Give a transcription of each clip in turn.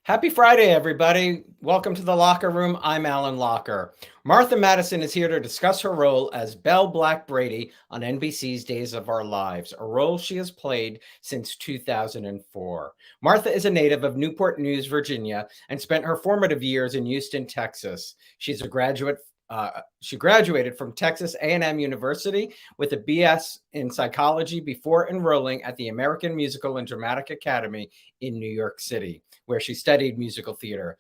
Happy Friday, everybody. Welcome to the Locker Room. I'm Alan Locher. Martha Madison is here to discuss her role as Belle Black Brady on NBC's Days of Our Lives, a role she has played since 2004. Martha is a native of Newport News, Virginia, and spent her formative years in Houston, Texas. She's a graduate. She graduated from Texas A&M University with a BS in psychology before enrolling at the American Musical and Dramatic Academy in New York City, where she studied musical theater.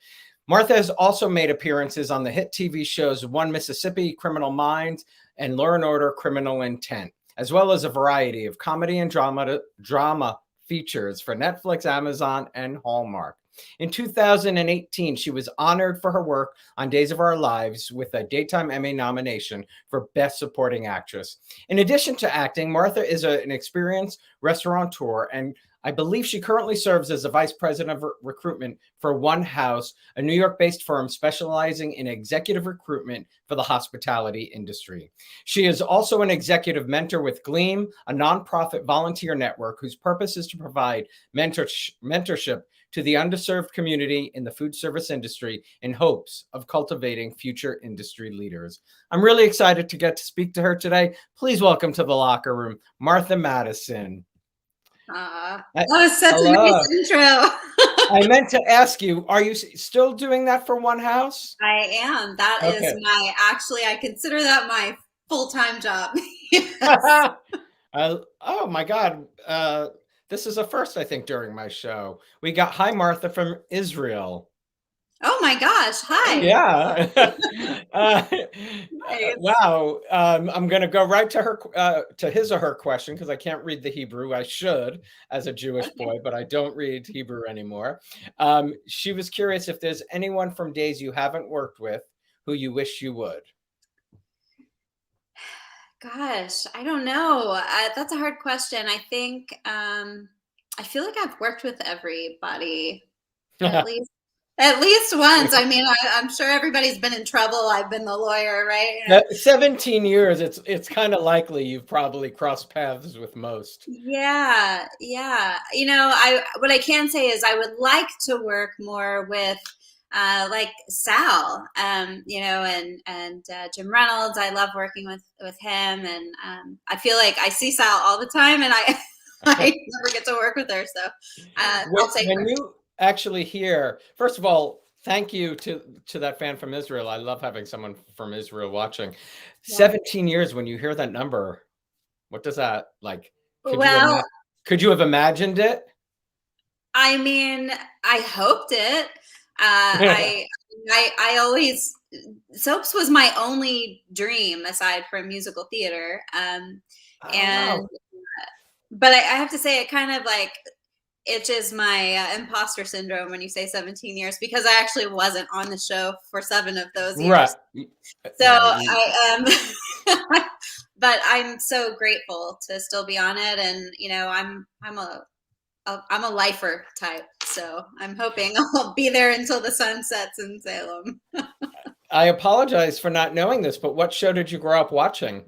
Martha has also made appearances on the hit TV shows One Mississippi, Criminal Minds, and Law and Order: Criminal Intent, as well as a variety of comedy and drama features for Netflix, Amazon, and Hallmark. In 2018, she was honored for her work on Days of Our Lives with a Daytime Emmy nomination for Best Supporting Actress. In addition to acting, Martha is an experienced restaurateur, and I believe she currently serves as the Vice President of Recruitment for One Haus, a New York-based firm specializing in executive recruitment for the hospitality industry. She is also an executive mentor with GLEAM, a nonprofit volunteer network whose purpose is to provide mentorship to the underserved community in the food service industry in hopes of cultivating future industry leaders. I'm really excited to get to speak to her today. Please welcome to the Locker Room, Martha Madison. That was such a nice intro. I meant to ask you, are you still doing that for One Haus? I am. That is I consider that my full-time job. Yes. Oh my God. This is a first, I think, during my show. We got hi, Martha from Israel. Oh my gosh. Hi. Yeah. Nice. Wow. I'm going to go right to her, to his or her question, because I can't read the Hebrew. I should as a Jewish boy, but I don't read Hebrew anymore. She was curious if there's anyone from Days you haven't worked with who you wish you would. Gosh, I don't know. That's a hard question. I think I feel like I've worked with everybody at least once. I mean, I'm sure everybody's been in trouble. I've been the lawyer, right? You know? 17 years. It's kind of likely you've probably crossed paths with most. Yeah. You know, what I can say is I would like to work more with like Sal, you know, and Jim Reynolds. I love working with him, and I feel like I see Sal all the time, and I never get to work with her. So I'll take her. When you actually hear, first of all, thank you to that fan from Israel. I love having someone from Israel watching. Yeah. 17 years. When you hear that number, what does that like? Could you have imagined it? I mean, I hoped it. I always, soaps was my only dream aside from musical theater. But I have to say it kind of like itches my imposter syndrome when you say 17 years, because I actually wasn't on the show for 7 of those years. Right. So but I'm so grateful to still be on it. And, you know, I'm a lifer type, so I'm hoping I'll be there until the sun sets in Salem. I apologize for not knowing this, but what show did you grow up watching?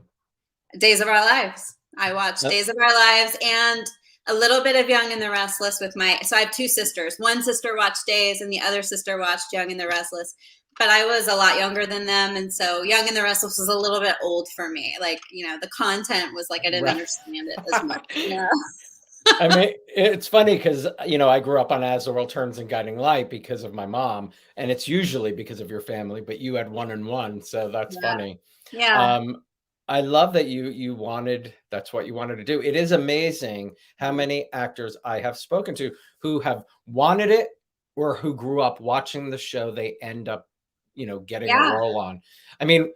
Days of Our Lives. I watched Days of Our Lives and a little bit of Young and the Restless with so I have 2 sisters. One sister watched Days and the other sister watched Young and the Restless. But I was a lot younger than them, and so Young and the Restless was a little bit old for me. Like, you know, the content was like I didn't understand it as much. Yeah. I mean, it's funny because, you know, I grew up on As the World Turns and Guiding Light because of my mom, and it's usually because of your family, but you had 1 and 1, so that's funny. Yeah. I love that that's what you wanted to do. It is amazing how many actors I have spoken to who have wanted it or who grew up watching the show, they end up, you know, getting a role on. I mean,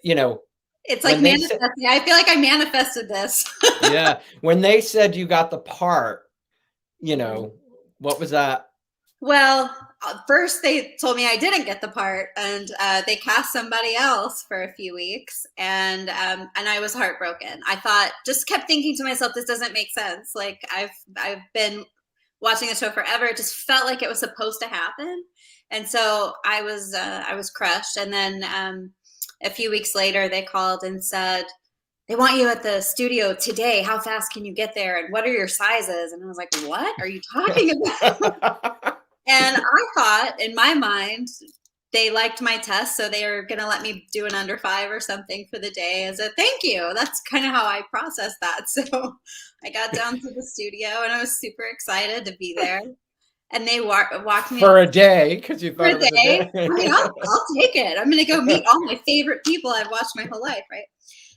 you know, it's like manifesting. I feel like I manifested this. Yeah. When they said you got the part, you know, what was that? Well, first they told me I didn't get the part, and they cast somebody else for a few weeks, and I was heartbroken. I just kept thinking to myself, this doesn't make sense. Like I've been watching the show forever. It just felt like it was supposed to happen, and so I was crushed. And then a few weeks later, they called and said, they want you at the studio today. How fast can you get there? And what are your sizes? And I was like, what are you talking about? And I thought, in my mind, they liked my test, so they were going to let me do an under 5 or something for the day as a thank you. That's kind of how I processed that. So I got down to the studio, and I was super excited to be there. And they walked me for a day, because you for thought a it was a day. day. I mean, I'll take it. I'm going to go meet all my favorite people I've watched my whole life, right?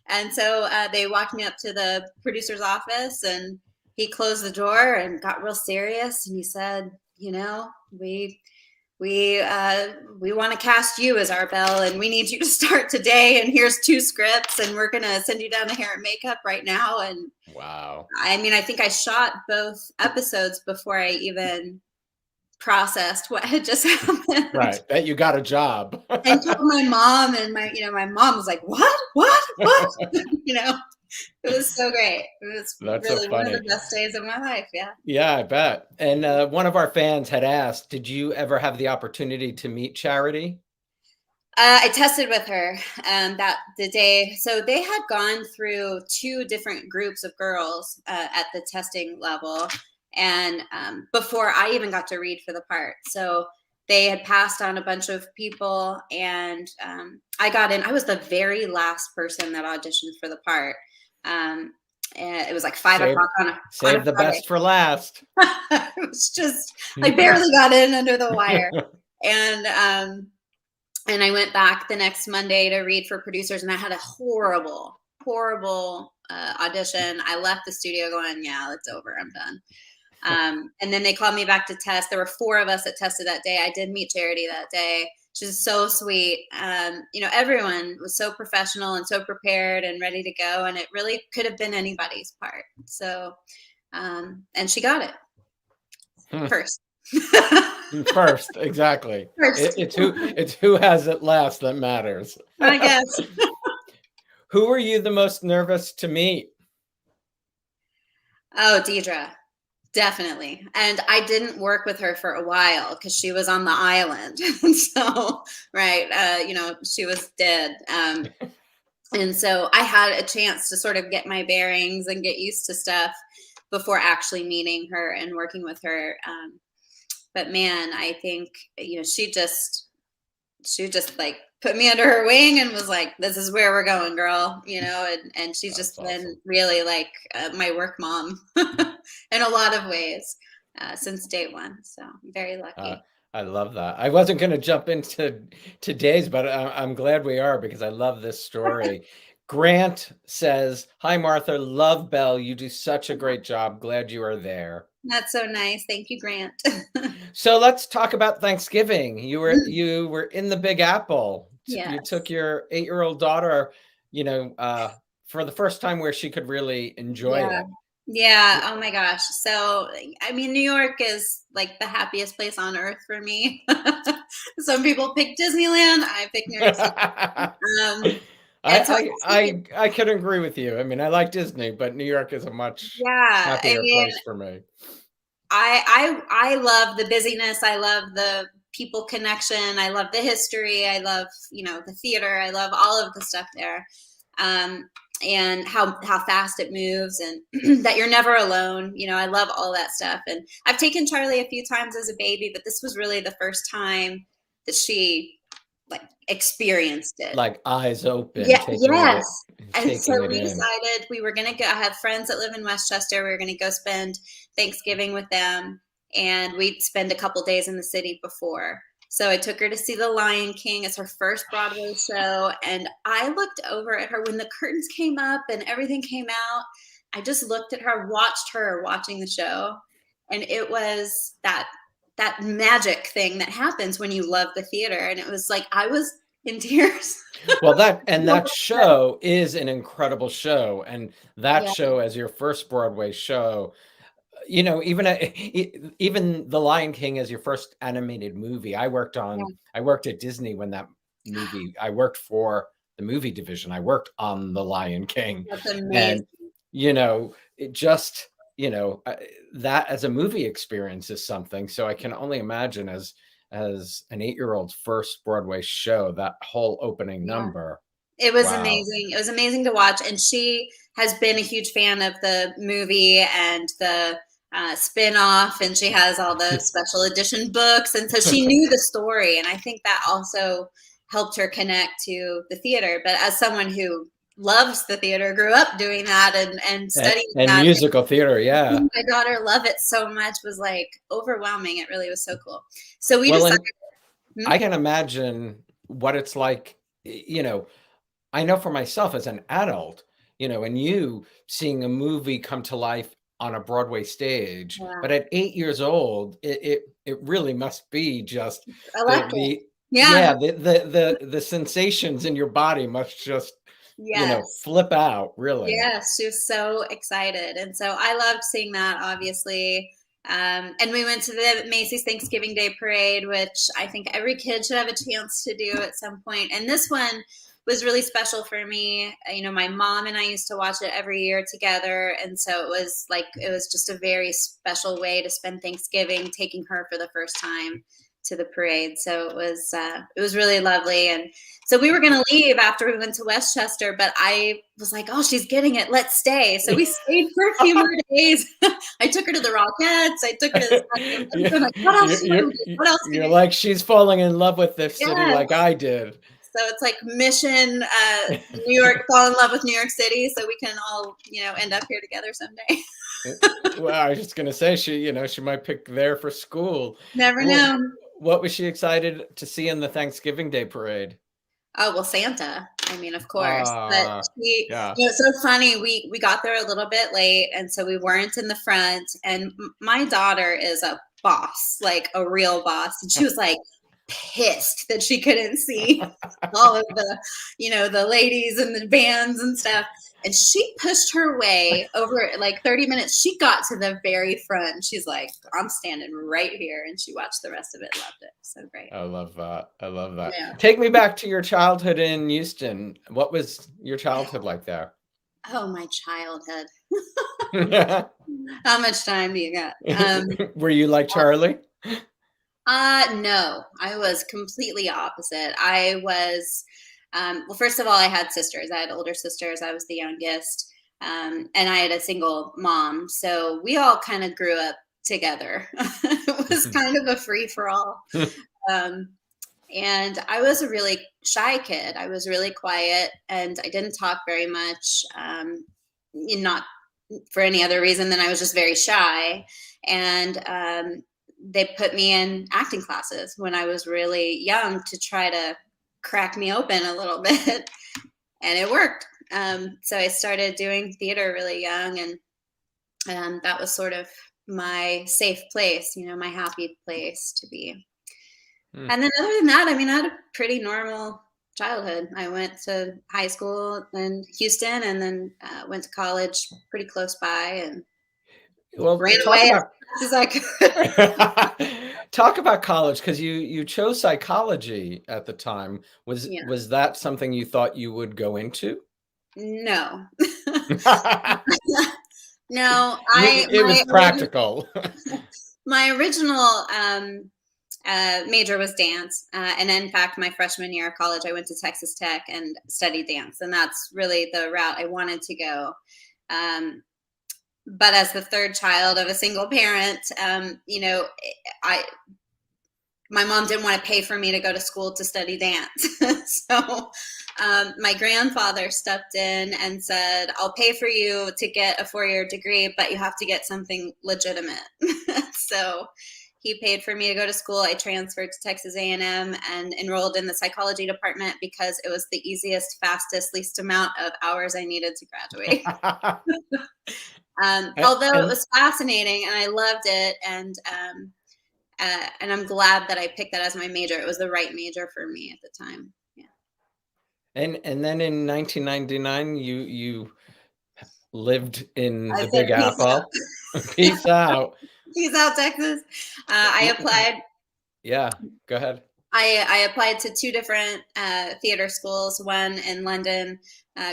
And so they walked me up to the producer's office, and he closed the door and got real serious. And he said, you know, we want to cast you as our Belle, and we need you to start today. And here's 2 scripts, and we're going to send you down to hair and makeup right now. And wow. I mean, I think I shot both episodes before I even processed what had just happened. Right, that you got a job. And told my mom, and my mom was like, what? You know, it was so great. It was That's really so one of funny. the best days of my life. Yeah. Yeah, I bet. And one of our fans had asked, did you ever have the opportunity to meet Charity? I tested with her that the day. So they had gone through 2 different groups of girls at the testing level, and before I even got to read for the part. So they had passed on a bunch of people, and I got in. I was the very last person that auditioned for the part. And it was like 5 o'clock on a Save the Friday. best for last. It was just, I barely got in under the wire. And I went back the next Monday to read for producers, and I had a horrible audition. I left the studio going, yeah, it's over. I'm done. And then they called me back to test. There were 4 of us that tested that day. I did meet Charity that day. She's so sweet. You know, everyone was so professional and so prepared and ready to go. And it really could have been anybody's part. So, and she got it first. First, exactly. First. It's who has it last that matters. I guess. Who were you the most nervous to meet? Oh, Deidre. Definitely. And I didn't work with her for a while because she was on the island. So, right, you know, she was dead. And so I had a chance to sort of get my bearings and get used to stuff before actually meeting her and working with her. But man, I think, you know, she just like put me under her wing and was like, this is where we're going, girl, you know, and she's just been really like my work mom in a lot of ways since day one. So I'm very lucky. I love that. I wasn't going to jump into today's, but I'm glad we are, because I love this story. Grant says, hi, Martha. Love Belle. You do such a great job. Glad you are there. That's so nice. Thank you, Grant. So let's talk about Thanksgiving. You were in the Big Apple. Yes. You took your 8-year-old daughter, you know, for the first time where she could really enjoy it. Yeah. Oh my gosh. So, I mean, New York is like the happiest place on earth for me. Some people pick Disneyland. I pick New York City. I can agree with you. I mean, I like Disney, but New York is a much happier place for me. I love the busyness. I love the people connection. I love the history. I love, you know, the theater. I love all of the stuff there. And how fast it moves, and that you're never alone. You know, I love all that stuff. And I've taken Charlie a few times as a baby, but this was really the first time that she like experienced it. Like eyes open. Yeah, yes. And so we decided we were going to go. I have friends that live in Westchester. We were going to go spend Thanksgiving with them, and we'd spend a couple days in the city before. So I took her to see The Lion King. It's her first Broadway show. And I looked over at her when the curtains came up and everything came out. I just looked at her, watched her watching the show. And it was that magic thing that happens when you love the theater. And it was like, I was in tears. Well, that show is an incredible show. And that show as your first Broadway show, you know, even The Lion King as your first animated movie. I worked at Disney when that movie, I worked for the movie division. I worked on The Lion King. That's amazing. And, you know, it just, you know, that as a movie experience is something. So I can only imagine as an 8-year-old's first Broadway show, that whole opening number. It was amazing. It was amazing to watch. And she has been a huge fan of the movie and the spin-off, and she has all the special edition books, and so she knew the story, and I think that also helped her connect to the theater. But as someone who loves the theater, grew up doing that and studying and that, musical theater, yeah. my daughter love it so much was like overwhelming. It really was so cool. So we Well, decided. I can imagine what it's like, I know for myself as an adult, and you seeing a movie come to life on a Broadway stage, Yeah. but at 8 years old, it really must be just Electric. the sensations in your body must just, Yes. flip out, really. Yes, she was so excited. And so I loved seeing that, obviously. And we went to the Macy's Thanksgiving Day Parade, which I think every kid should have a chance to do at some point. And this one was really special for me. My mom and I used to watch it every year together. And so it was just a very special way to spend Thanksgiving, taking her for the first time to the parade. So it was really lovely. And so we were going to leave after we went to Westchester, but I was like, oh, she's getting it. Let's stay. So we stayed for a few more days. I took her to the Rockettes. I took her to you're, like, what else? What else? You're like, she's falling in love with this city like I did. So it's like mission New York, fall in love with New York City, so we can all, end up here together someday. Well, I was just going to say, she might pick there for school. Never know. What was she excited to see in the Thanksgiving Day Parade? Oh, well, Santa. I mean, of course. But yeah. It's so funny. We got there a little bit late, and so we weren't in the front. And my daughter is a boss, like a real boss. And she was like pissed that she couldn't see all of the, the ladies and the bands and stuff. And she pushed her way over like 30 minutes. She got to the very front. She's like, I'm standing right here. And she watched the rest of it, loved it. So great. I love that. I love that. Yeah. Take me back to your childhood in Houston. What was your childhood like there? Oh, my childhood. How much time do you got? Were you like Charlie? No, I was completely opposite. I was, well, first of all, I had sisters. I had older sisters. I was the youngest. And I had a single mom. So we all kind of grew up together. It was kind of a free for all. And I was a really shy kid. I was really quiet and I didn't talk very much. Not for any other reason than I was just very shy. And, they put me in acting classes when I was really young to try to crack me open a little bit, and it worked. So I started doing theater really young, and that was sort of my safe place, my happy place to be. And then other than that, I mean, I had a pretty normal childhood. I went to high school in Houston and then went to college pretty close by and ran away as I could. Talk about college, because you chose psychology at the time. Was that something you thought you would go into? No. No, it was practical. My original major was dance. And in fact, my freshman year of college, I went to Texas Tech and studied dance. And that's really the route I wanted to go. But as the third child of a single parent, my mom didn't want to pay for me to go to school to study dance. So my grandfather stepped in and said, I'll pay for you to get a 4-year degree, but you have to get something legitimate. So he paid for me to go to school. I transferred to Texas A&M and enrolled in the psychology department because it was the easiest, fastest, least amount of hours I needed to graduate. Although it was fascinating and I loved it, and I'm glad that I picked that as my major. It was the right major for me at the time. Yeah. And then in 1999, you lived in the Big Apple. Peace out. Peace out, Texas. I applied. Yeah, go ahead. I applied to 2 different theater schools, one in London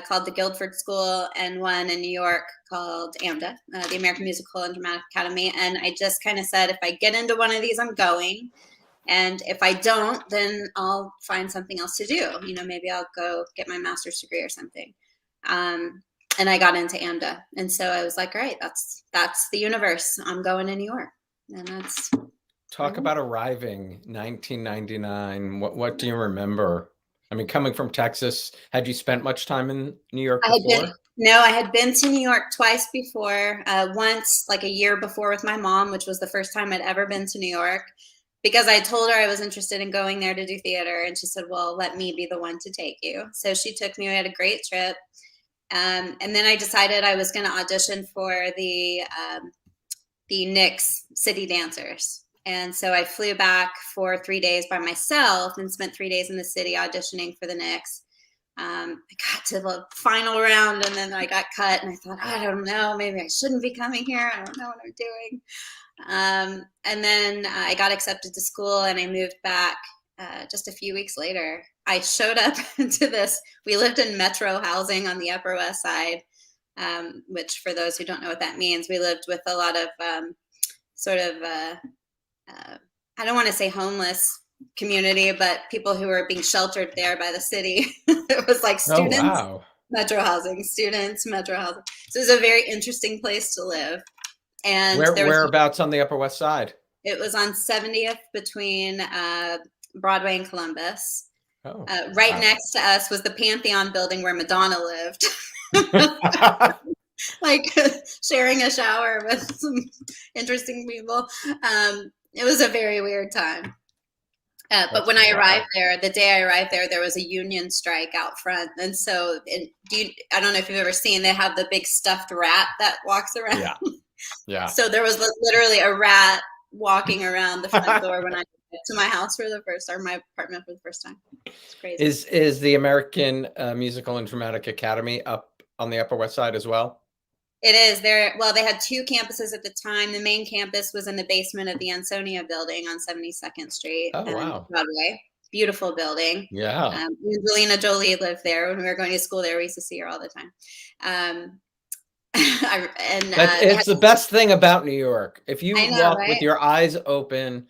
called the Guildford School and one in New York called AMDA, the American Musical and Dramatic Academy. And I just kind of said, if I get into one of these, I'm going. And if I don't, then I'll find something else to do. Maybe I'll go get my master's degree or something. And and I got into AMDA. And so I was like, all right, that's the universe. I'm going to New York. And that's Talk about arriving 1999. What do you remember? I mean, coming from Texas, had you spent much time in New York before? I had been to New York twice before. Once, like a year before, with my mom, which was the first time I'd ever been to New York, because I told her I was interested in going there to do theater, and she said, "Well, let me be the one to take you." So she took me. We had a great trip, and then I decided I was going to audition for the Knicks City Dancers. And so I flew back for 3 days by myself and spent 3 days in the city auditioning for the Knicks. I got to the final round and then I got cut, and I thought, I don't know, maybe I shouldn't be coming here. I don't know what I'm doing. And then I got accepted to school and I moved back just a few weeks later. I showed up to this. We lived in metro housing on the Upper West Side, which, for those who don't know what that means, we lived with a lot of I don't want to say homeless community, but people who were being sheltered there by the city. It was like students, metro housing, students, metro housing. So it was a very interesting place to live. And whereabouts on the Upper West Side? It was on 70th between Broadway and Columbus. Right next to us was the Pantheon building where Madonna lived. Like sharing a shower with some interesting people. It was a very weird time. But when I arrived there, the day I arrived there, there was a union strike out front. And so I don't know if you've ever seen, they have the big stuffed rat that walks around. Yeah. So there was literally a rat walking around the front door when I went to my house for the first, or my apartment for the first time. It's crazy. Is the American Musical and Dramatic Academy up on the Upper West Side as well? It is there. Well, they had two campuses at the time. The main campus was in the basement of the Ansonia building on 72nd Street. Oh, wow. Broadway. Beautiful building. Yeah. Angelina Jolie lived there when we were going to school there. We used to see her all the time. It's the best thing about New York. If you walk with your eyes open,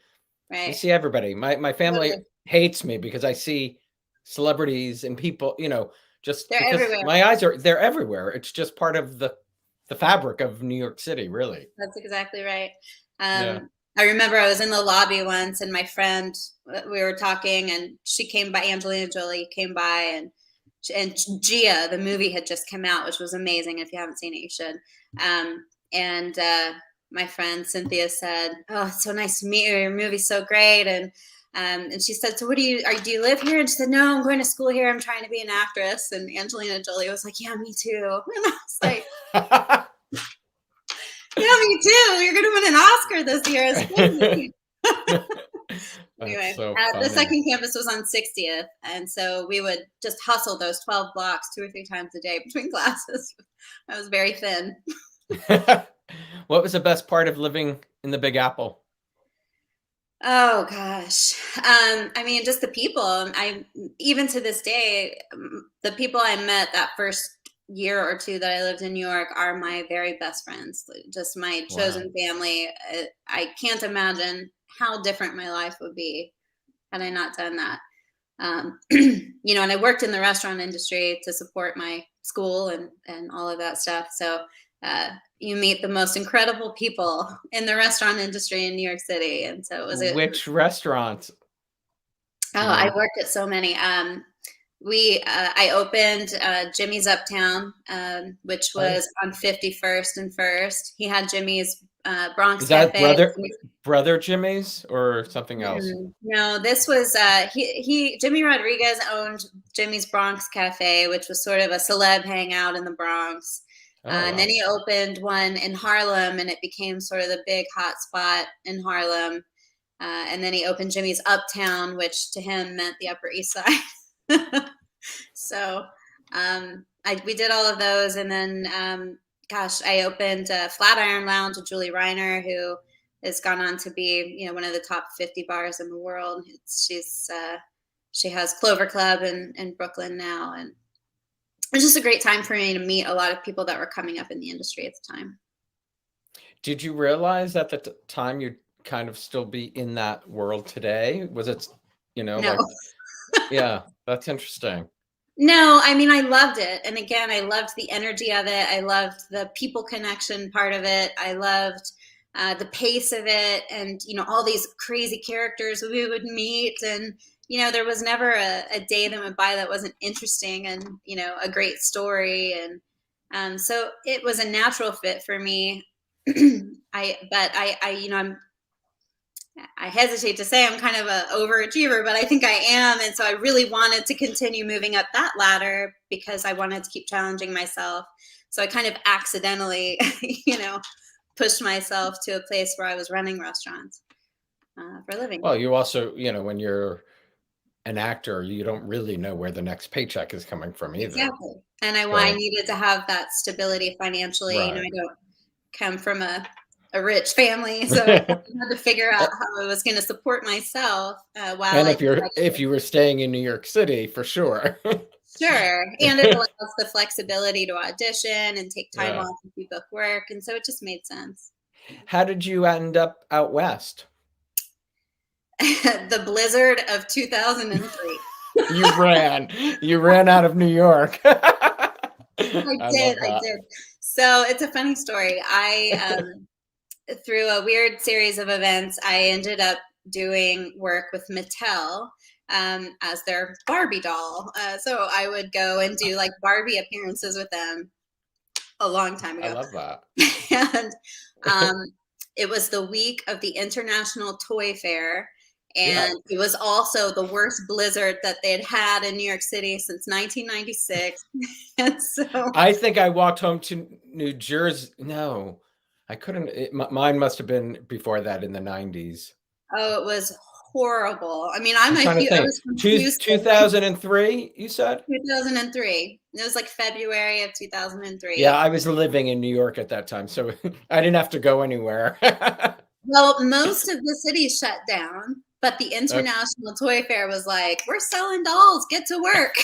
you see everybody. My family hates me because I see celebrities and people, just they're because everywhere. My eyes they're everywhere. It's just part of the fabric of New York City, really. That's exactly right. I remember I was in the lobby once, and my friend, we were talking, and she came by. Angelina Jolie came by, and Gia, the movie, had just come out, which was amazing. If you haven't seen it, you should. And my friend Cynthia said, "Oh, it's so nice to meet you. Your movie's so great." And she said, "So do you live here?" And she said, "No, I'm going to school here. I'm trying to be an actress." And Angelina Jolie was like, "Yeah, me too." And I was like, "Yeah, me too. You're going to win an Oscar this year." Anyway, so the second campus was on 60th. And so we would just hustle those 12 blocks 2 or 3 times a day between classes. I was very thin. What was the best part of living in the Big Apple? Oh gosh. I mean, just the people. Even to this day, the people I met that first year or two that I lived in New York are my very best friends. Just my chosen family. I can't imagine how different my life would be had I not done that. And I worked in the restaurant industry to support my school and all of that stuff. So you meet the most incredible people in the restaurant industry in New York City. And so it was Which restaurants? I worked at so many. I opened Jimmy's Uptown, which was on 51st and First. He had Jimmy's Bronx Cafe. Is that brother Jimmy's or something else? No, this was Jimmy Rodriguez owned Jimmy's Bronx Cafe, which was sort of a celeb hangout in the Bronx. And then he opened one in Harlem, and it became sort of the big hot spot in Harlem. And then he opened Jimmy's Uptown, which to him meant the Upper East Side. So we did all of those. And then, I opened Flatiron Lounge with Julie Reiner, who has gone on to be, one of the top 50 bars in the world. She has Clover Club in Brooklyn now. And it was just a great time for me to meet a lot of people that were coming up in the industry at the time. Did you realize at the time you'd kind of still be in that world today? Was it, No. yeah, that's interesting. No, I mean, I loved it. And again, I loved the energy of it. I loved the people connection part of it. I loved the pace of it, and, all these crazy characters we would meet. And, there was never a day that went by that wasn't interesting and, a great story. And so it was a natural fit for me. I hesitate to say I'm kind of an overachiever, but I think I am. And so I really wanted to continue moving up that ladder because I wanted to keep challenging myself. So I kind of accidentally, pushed myself to a place where I was running restaurants for a living. Well, you also, when you're an actor, you don't really know where the next paycheck is coming from either. Exactly. And I needed to have that stability financially. Right. I don't come from a rich family, so I had to figure out how I was going to support myself while. And if you were staying in New York City, for sure. Sure, and it allows the flexibility to audition and take time off if you book work, and so it just made sense. How did you end up out west? The blizzard of 2003. You ran out of New York. I did. So it's a funny story. Through a weird series of events, I ended up doing work with Mattel as their Barbie doll. So I would go and do like Barbie appearances with them a long time ago. I love that. And it was the week of the International Toy Fair. And it was also the worst blizzard that they'd had in New York City since 1996. And so I think I walked home to New Jersey. No, I couldn't. Mine must have been before that in the 90s. Oh, it was horrible. I mean, I was confused. 2003, you said? 2003. It was like February of 2003. Yeah, I was living in New York at that time, so I didn't have to go anywhere. Well, most of the city shut down, but the International Toy Fair was like, we're selling dolls, get to work.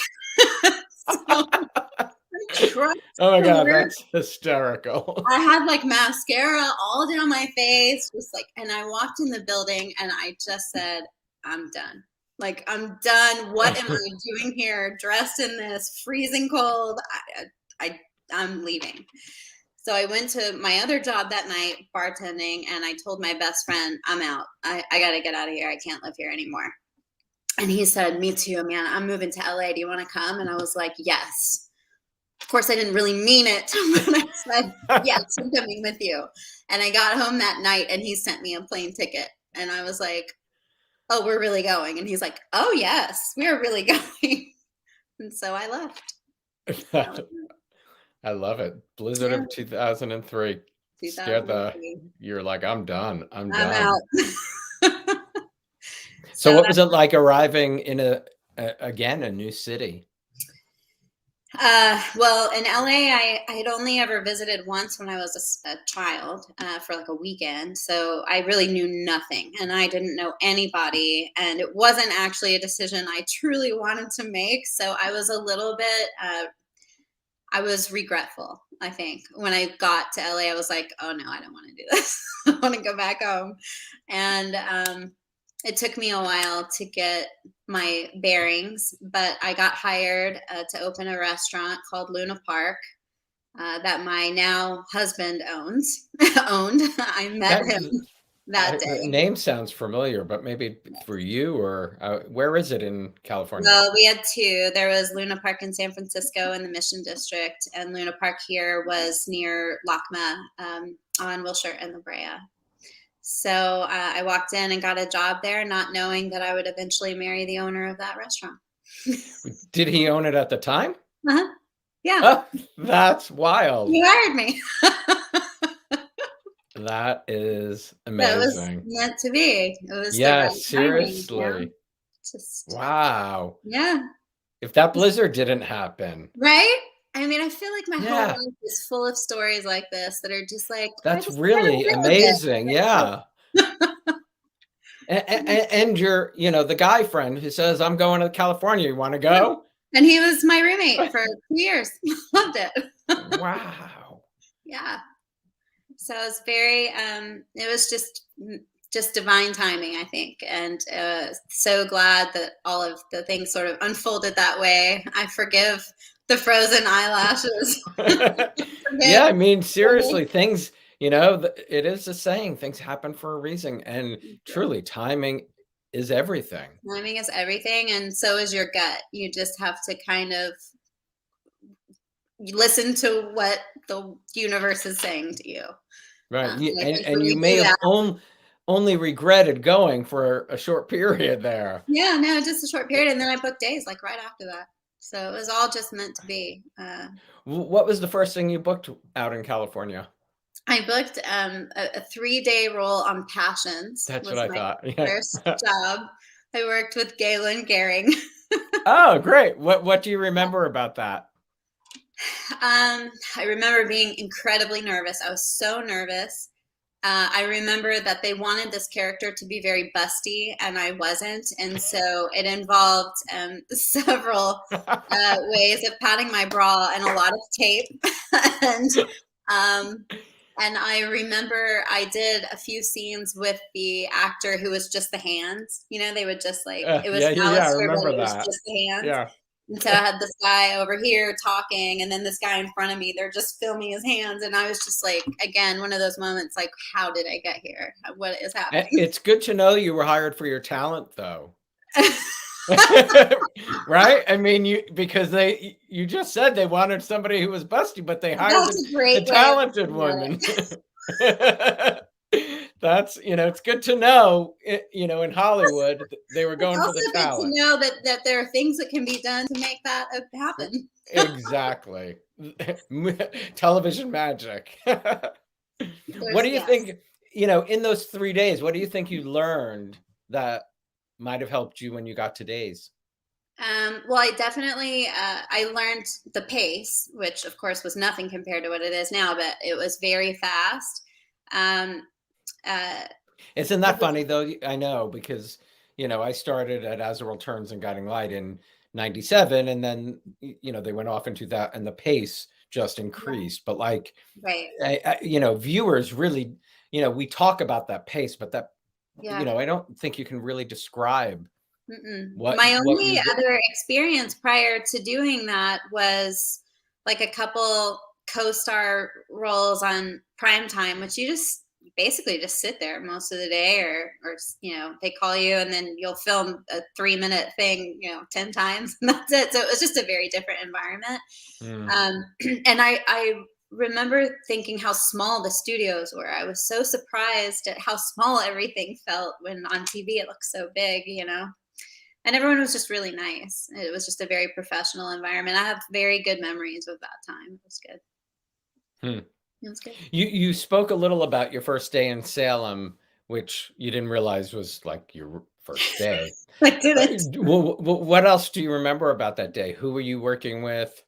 Oh my God, that's hysterical. I had like mascara all down my face, just like, and I walked in the building and I just said, I'm done. Like, I'm done. What am I doing here? Dressed in this freezing cold. I'm leaving. So I went to my other job that night, bartending, and I told my best friend, I'm out. I got to get out of here. I can't live here anymore. And he said, me too, man. I'm moving to LA. Do you want to come? And I was like, yes. Of course, I didn't really mean it when I said, yes, I'm coming with you. And I got home that night and he sent me a plane ticket. And I was like, oh, we're really going. And he's like, oh, yes, we're really going. And so I left. I love it. Blizzard of 2003. You're like, I'm done. I'm done. Out. So what was it like arriving in a new city? Well, in LA, I had only ever visited once when I was a child for like a weekend. So I really knew nothing and I didn't know anybody. And it wasn't actually a decision I truly wanted to make. So I was a little bit, I was regretful, I think. When I got to LA, I was like, oh no, I don't want to do this. I want to go back home. And it took me a while to get my bearings, but I got hired to open a restaurant called Luna Park that my now husband owned. I met him that day. The name sounds familiar, but maybe through you or where is it in California? Well, we had two. There was Luna Park in San Francisco in the Mission District, and Luna Park here was near LACMA on Wilshire and La Brea. So I walked in and got a job there, not knowing that I would eventually marry the owner of that restaurant. Did he own it at the time? Uh-huh. Yeah. Oh, that's wild. He hired me. That is amazing. That was meant to be. It was seriously. Timing, Just wow. Yeah. If that blizzard didn't happen. Right? I mean, I feel like my whole life is full of stories like this that are just like, that's really amazing. Yeah. and you're, the guy friend who says, I'm going to California. You want to go? And he was my roommate for 2 years. Loved it. Wow. Yeah. So it was very, it was just just divine timing, I think. And so glad that all of the things sort of unfolded that way. I forgive the frozen eyelashes. Yeah, I Forgive. mean, seriously, things, it is a saying, things happen for a reason. And truly, timing is everything. Timing is everything, and so is your gut. You just have to kind of listen to what the universe is saying to you. Right. And I think And when you you may do have that, only regretted going for a short period there. yeah, no, just a short period, and then I booked days like right after that. So it was all just meant to be. What was the first thing you booked out in California? I booked a 3-day role on Passions. That's what Was I my thought. Yeah. first job. I worked with Galen Gehring. Oh, great. What do you remember about that? I remember being incredibly nervous. I was so nervous. I remember that they wanted this character to be very busty, and I wasn't. And so it involved several ways of padding my bra and a lot of tape. and um, and I remember I did a few scenes with the actor who was just the hands. You know, they would just like, it was Yeah, I Alistair, but remember it was that. just the hands. Yeah. And so I had this guy over here talking, and then this guy in front of me, they're just filming his hands. And I was just like, again, one of those moments like, how did I get here? What is happening? It's good to know you were hired for your talent, though. Right? I mean, because you just said they wanted somebody who was busty, but they hired That's a the great way of talented looking woman. at That's, it's good to know, in Hollywood, they were It's going for also the good to talent. know that there are things that can be done to make that happen. Exactly. Television magic. What do you Yes. think, in those 3 days, what do you think you learned that might have helped you when you got to days? Well, I definitely I learned the pace, which of course was nothing compared to what it is now, but it was very fast. Um, uh, Isn't it that was funny though? I know because, I started at Azrael Turns and Guiding Light in 97, and then, they went off into that and the pace just increased. But like, right. viewers really, we talk about that pace, but that, Yeah. I don't think you can really describe My what only you go. other experience prior to doing that was like a couple co-star roles on primetime, which you just basically just sit there most of the day, or they call you and then you'll film a 3-minute thing 10 times and that's it. So it was just a very different environment. Mm. um, and I remember thinking how small the studios were. I was so surprised at how small everything felt when on TV it looked so big. And everyone was just really nice. It was just a very professional environment. I have very good memories of that time. It was good. Hmm. It was good. You spoke a little about your first day in Salem, which you didn't realize was like your first day. I didn't. What else do you remember about that day? Who were you working with?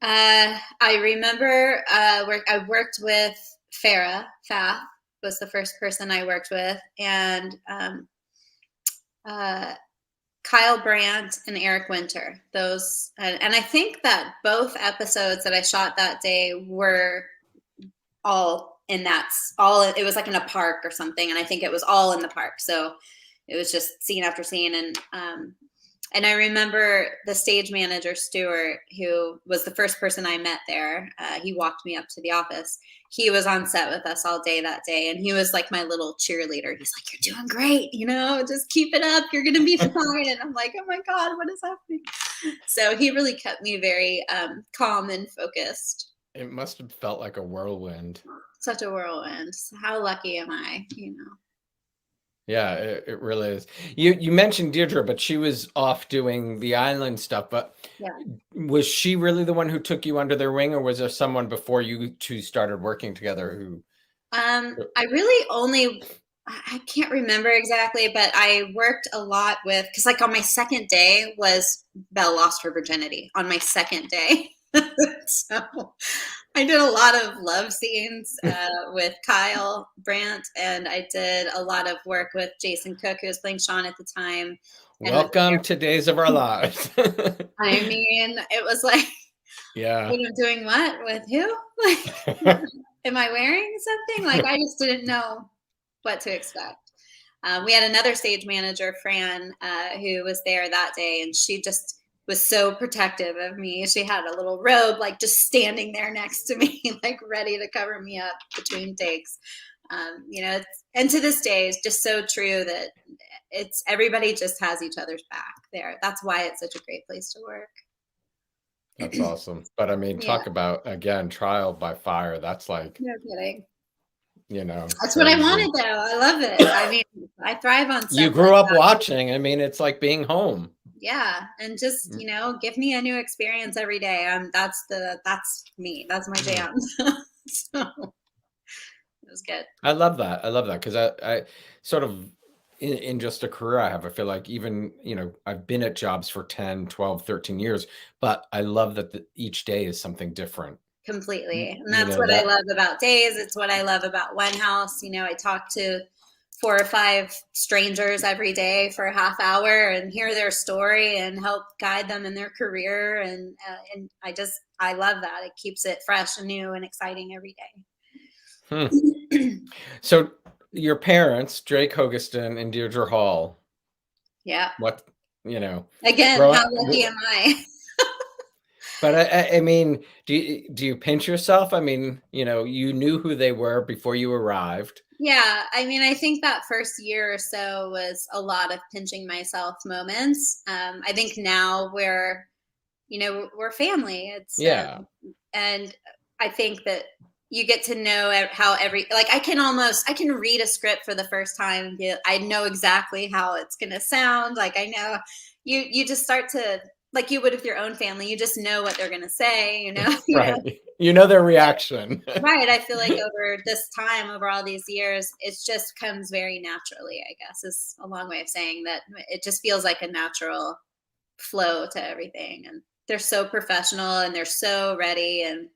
I remember I worked with Farah. Fath was the first person I worked with, and uh, Kyle Brandt and Eric Winter. Those, and I think that both episodes that I shot that day were all in that it was like in a park or something, and I think it was all in the park, so it was just scene after scene. And I remember the stage manager, Stuart, who was the first person I met there. He walked me up to the office. He was on set with us all day that day, and he was like my little cheerleader. He's like, "You're doing great, just keep it up. You're gonna be fine." And I'm like, "Oh my God, what is happening?" So he really kept me very calm and focused. It must have felt like a whirlwind. Such a whirlwind. How lucky am I? Yeah, it really is. You mentioned Deirdre, but she was off doing the island stuff. But Yeah. was she really the one who took you under their wing, or was there someone before you two started working together who? I really only, I can't remember exactly, but I worked a lot with, because like on my second day was Belle lost her virginity on my second day. So I did a lot of love scenes with Kyle Brandt, and I did a lot of work with Jason Cook, who was playing Sean at the time. And with Welcome to Days of Our Lives. I mean, it was like, Yeah. doing what with who? Like, am I wearing something? Like, I just didn't know what to expect. We had another stage manager, Fran, who was there that day, and she just was so protective of me. She had a little robe, like just standing there next to me, like ready to cover me up between takes. And to this day, it's just so true that everybody just has each other's back there. That's why it's such a great place to work. That's awesome. But I mean, talk about, again, trial by fire. That's like, no kidding. That's what I wanted, though. I love it. I mean, I thrive on stuff. You grew up watching. I mean, it's like being home. Yeah, and just give me a new experience every day. That's me. That's my jam. So it was good. I love that because I sort of in just a career I have, I feel like even I've been at jobs for 10, 12, 13 years, but I love that each day is something different. Completely. And that's what I love about days. It's what I love about One Haus. I talk to 4 or 5 strangers every day for a half hour and hear their story and help guide them in their career. And I love that. It keeps it fresh and new and exciting every day. So your parents, Drake Hogeston and Deirdre Hall. Yeah. What, again, how lucky am I? But I mean, do you pinch yourself? I mean, you knew who they were before you arrived. Yeah. I mean, I think that first year or so was a lot of pinching myself moments. I think now we're family. It's and I think that you get to know how I can read a script for the first time. I know exactly how it's going to sound. Like I know you just start to, like you would with your own family, you just know what they're going to say, Right. Their reaction. Right. I feel like over all these years, it just comes very naturally, I guess, is a long way of saying that. It just feels like a natural flow to everything. And they're so professional and they're so ready. And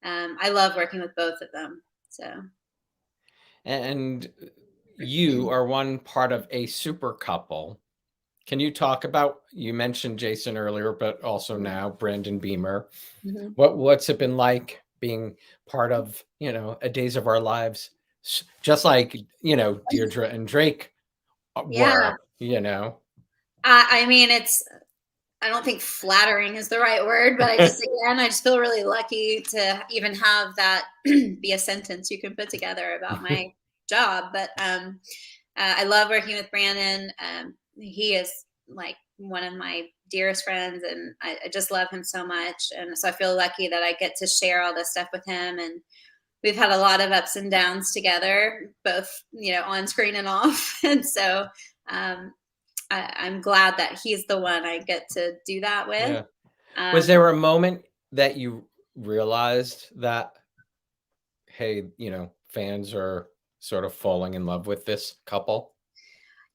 I love working with both of them. So. And you are one part of a super couple. Can you talk about, you mentioned Jason earlier, but also now Brandon Beamer. Mm-hmm. What's it been like being part of, a Days of Our Lives, just like, Deirdre and Drake were, I mean, I don't think flattering is the right word, but I just feel really lucky to even have that be a sentence you can put together about my job. But I love working with Brandon. He is like one of my dearest friends and I just love him so much. And so I feel lucky that I get to share all this stuff with him. And we've had a lot of ups and downs together, both, on screen and off. And so I'm glad that he's the one I get to do that with. Yeah. Was there a moment that you realized that, hey, fans are sort of falling in love with this couple?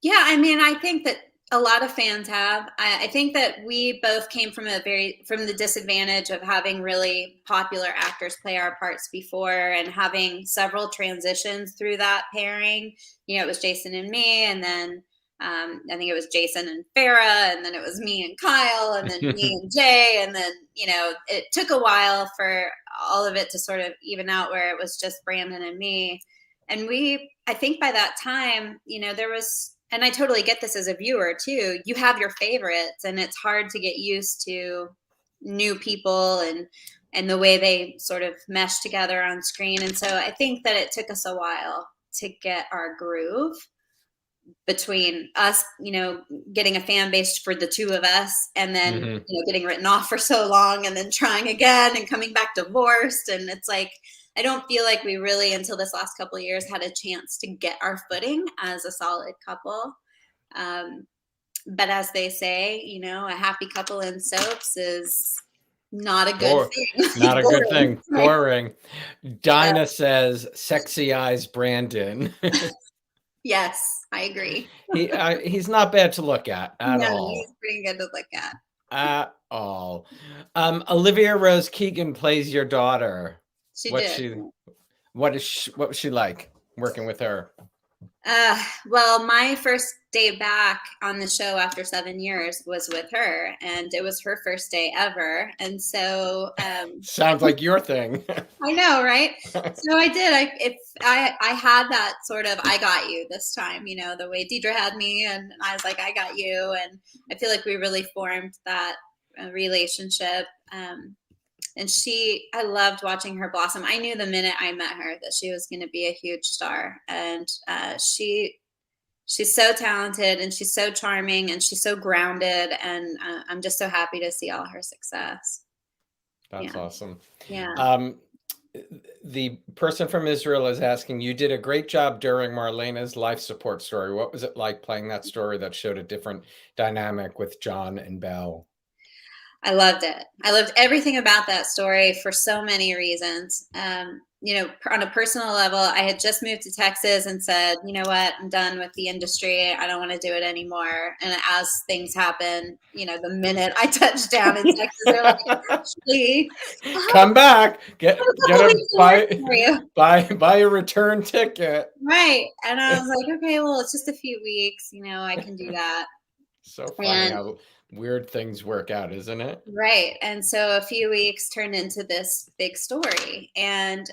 Yeah, I mean, I think that a lot of fans have. I think that we both came from the disadvantage of having really popular actors play our parts before and having several transitions through that pairing. It was Jason and me, and then I think it was Jason and Farrah, and then it was me and Kyle, and then me and Jay, and then it took a while for all of it to sort of even out where it was just Brandon and me. And I think by that time, there was. And I totally get this as a viewer too. You have your favorites and it's hard to get used to new people and the way they sort of mesh together on screen. And so I think that it took us a while to get our groove between us, getting a fan base for the two of us and then, getting written off for so long and then trying again and coming back divorced. And it's like, I don't feel like we really, until this last couple of years, had a chance to get our footing as a solid couple. But as they say, a happy couple in soaps is not a good thing. Not a good thing. Boring. Dinah says, sexy eyes Brandon. Yes, I agree. He's not bad to look at all. He's pretty good to look at. At all. Olivia Rose Keegan plays your daughter. What was she like working with her? Well, my first day back on the show after 7 years was with her, and it was her first day ever. And so, Sounds like your thing. I know, right? So I did. I had that sort of I got you this time, you know, the way Deidre had me, and I was like, I got you, and I feel like we really formed that relationship. And I loved watching her blossom. I knew the minute I met her that she was going to be a huge star, and she's so talented, and she's so charming, and she's so grounded, and I'm just so happy to see all her success. That's Yeah, awesome. yeah. The person from Israel is asking, you did a great job during Marlena's life support story. What was it like playing that story that showed a different dynamic with John and Belle? I loved it. I loved everything about that story for so many reasons. You know, on a personal level, I had just moved to Texas and said, you know what, I'm done with the industry. I don't want to do it anymore. And as things happen, you know, the minute I touched down in Texas, they're like, actually, I'll Come back, get have a couple a weeks to work for you. buy a return ticket. Right. And I was like, okay, well, it's just a few weeks, you know, I can do that. So funny And how weird things work out, isn't it? right. And so a few weeks turned into this big story. And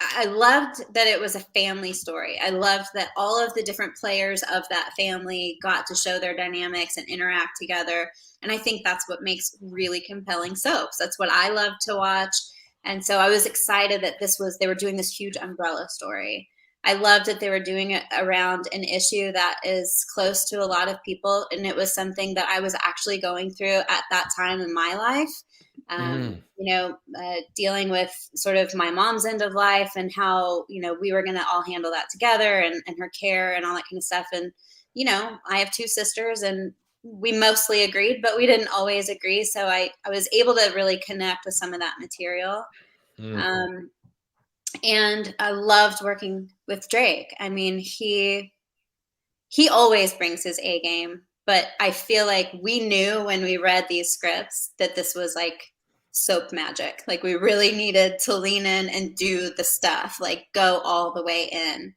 I loved that it was a family story. I loved that all of the different players of that family got to show their dynamics and interact together. And I think that's what makes really compelling soaps. That's what I love to watch. And so I was excited that they were doing this huge umbrella story. I loved that they were doing it around an issue that is close to a lot of people. And it was something that I was actually going through at that time in my life. You know, dealing with sort of my mom's end of life and how, you know, we were going to all handle that together, and her care and all that kind of stuff. And, you know, I have two sisters, and we mostly agreed, but we didn't always agree. So I was able to really connect with some of that material. Um, and I loved working with Drake. I mean, he always brings his A game, but I feel like we knew when we read these scripts that this was like soap magic. Like we really needed to lean in and do the stuff, like go all the way in.